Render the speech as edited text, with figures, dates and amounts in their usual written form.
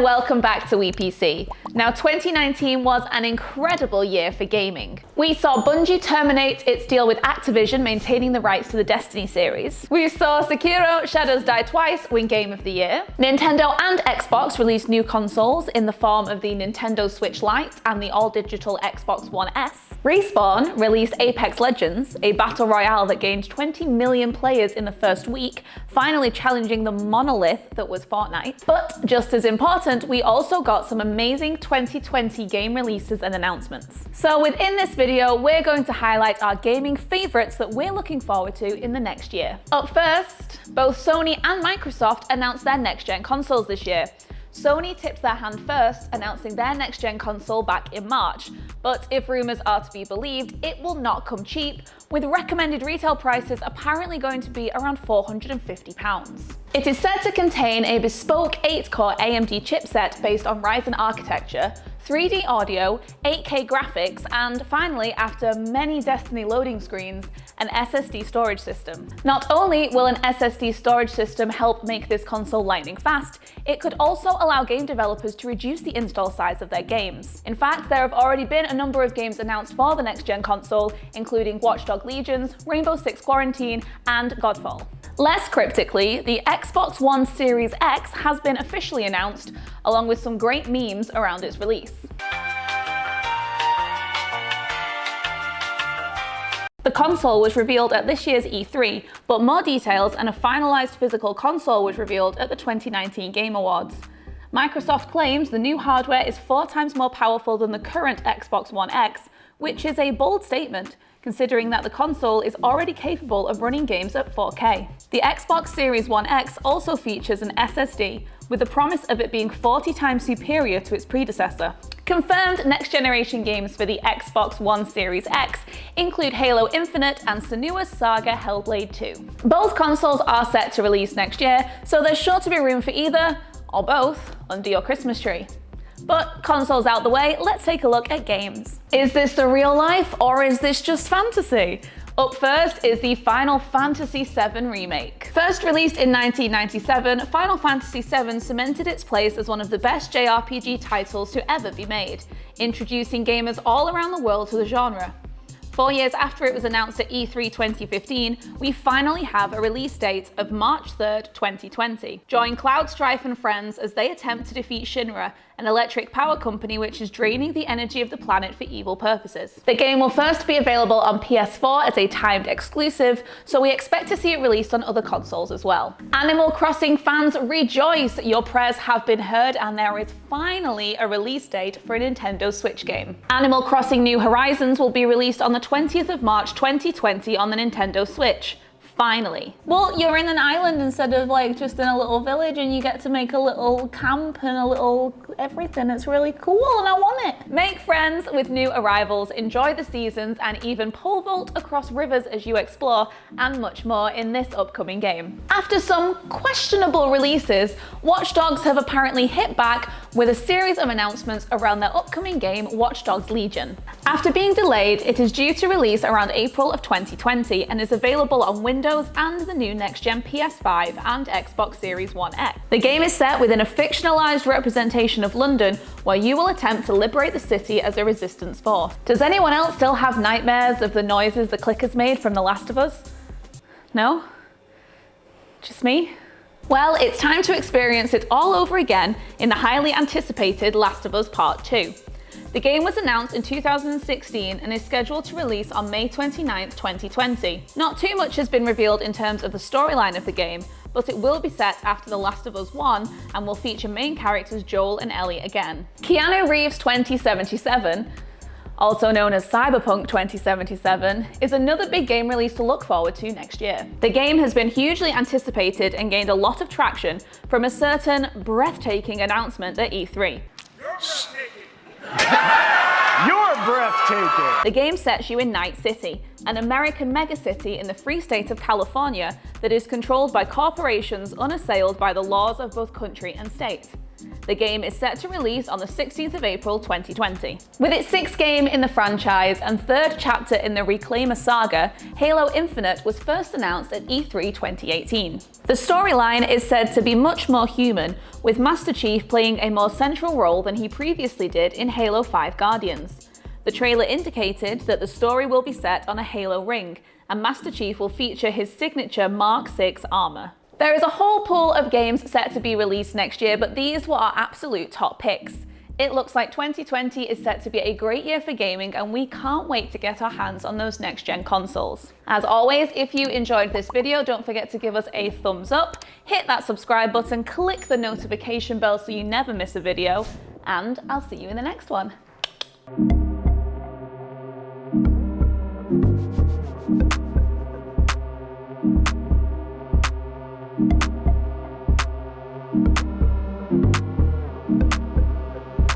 and welcome back to WePC. Now 2019 was an incredible year for gaming. We saw Bungie terminate its deal with Activision, maintaining the rights to the Destiny series. We saw Sekiro: Shadows Die Twice win Game of the Year. Nintendo and Xbox released new consoles in the form of the Nintendo Switch Lite and the all-digital Xbox One S. Respawn released Apex Legends, a battle royale that gained 20 million players in the first week, finally challenging the monolith that was Fortnite. But just as important, we also got some amazing 2020 game releases and announcements. So within this video, we're going to highlight our gaming favorites that we're looking forward to in the next year. Up first, both Sony and Microsoft announced their next-gen consoles this year. Sony tipped their hand first, announcing their next-gen console back in March. But if rumors are to be believed, it will not come cheap, with recommended retail prices apparently going to be around £450. It is said to contain a bespoke 8-core AMD chipset based on Ryzen architecture, 3D audio, 8K graphics, and finally, after many Destiny loading screens, an SSD storage system. Not only will an SSD storage system help make this console lightning fast, it could also allow game developers to reduce the install size of their games. In fact, there have already been a number of games announced for the next-gen console, including Watch Dogs Legions, Rainbow Six Quarantine, and Godfall. Less cryptically, the Xbox One Series X has been officially announced, along with some great memes around its release. The console was revealed at this year's E3, but more details and a finalized physical console was revealed at the 2019 Game Awards. Microsoft claims the new hardware is 4 times more powerful than the current Xbox One X, which is a bold statement, considering that the console is already capable of running games at 4K. The Xbox Series One X also features an SSD, with the promise of it being 40 times superior to its predecessor. Confirmed next-generation games for the Xbox One Series X include Halo Infinite and Senua's Saga Hellblade 2. Both consoles are set to release next year, so there's sure to be room for either, or both, under your Christmas tree. But consoles out the way, let's take a look at games. Is this the real life, or is this just fantasy? Up first is the Final Fantasy VII Remake. First released in 1997, Final Fantasy VII cemented its place as one of the best JRPG titles to ever be made, introducing gamers all around the world to the genre. 4 years after it was announced at E3 2015, we finally have a release date of March 3rd, 2020. Join Cloud Strife and friends as they attempt to defeat Shinra, an electric power company which is draining the energy of the planet for evil purposes. The game will first be available on PS4 as a timed exclusive, so we expect to see it released on other consoles as well. Animal Crossing fans, rejoice! Your prayers have been heard and there is finally a release date for a Nintendo Switch game. Animal Crossing New Horizons will be released on the 20th of March 2020 on the Nintendo Switch. Finally. Well, you're in an island instead of like just in a little village, and you get to make a little camp and a little everything. It's really cool and I want it. Make friends with new arrivals, enjoy the seasons, and even pole vault across rivers as you explore, and much more in this upcoming game. After some questionable releases, Watch Dogs have apparently hit back with a series of announcements around their upcoming game, Watch Dogs Legion. After being delayed, it is due to release around April of 2020 and is available on Windows and the new next-gen PS5 and Xbox Series One X. The game is set within a fictionalized representation of London, where you will attempt to liberate the city as a resistance force. Does anyone else still have nightmares of the noises the clickers made from The Last of Us? No? Just me? Well, it's time to experience it all over again in the highly anticipated Last of Us Part 2. The game was announced in 2016 and is scheduled to release on May 29, 2020. Not too much has been revealed in terms of the storyline of the game, but it will be set after The Last of Us 1 and will feature main characters Joel and Ellie again. Keanu Reeves 2077, also known as Cyberpunk 2077, is another big game release to look forward to next year. The game has been hugely anticipated and gained a lot of traction from a certain breathtaking announcement at E3. You're breathtaking! The game sets you in Night City, an American megacity in the free state of California that is controlled by corporations unassailed by the laws of both country and state. The game is set to release on the 16th of April 2020. With its 6th game in the franchise and 3rd chapter in the Reclaimer saga, Halo Infinite was first announced at E3 2018. The storyline is said to be much more human, with Master Chief playing a more central role than he previously did in Halo 5 Guardians. The trailer indicated that the story will be set on a Halo ring, and Master Chief will feature his signature Mark VI armor. There is a whole pool of games set to be released next year, but these were our absolute top picks. It looks like 2020 is set to be a great year for gaming, and we can't wait to get our hands on those next-gen consoles. As always, if you enjoyed this video, don't forget to give us a thumbs up, hit that subscribe button, click the notification bell so you never miss a video, and I'll see you in the next one.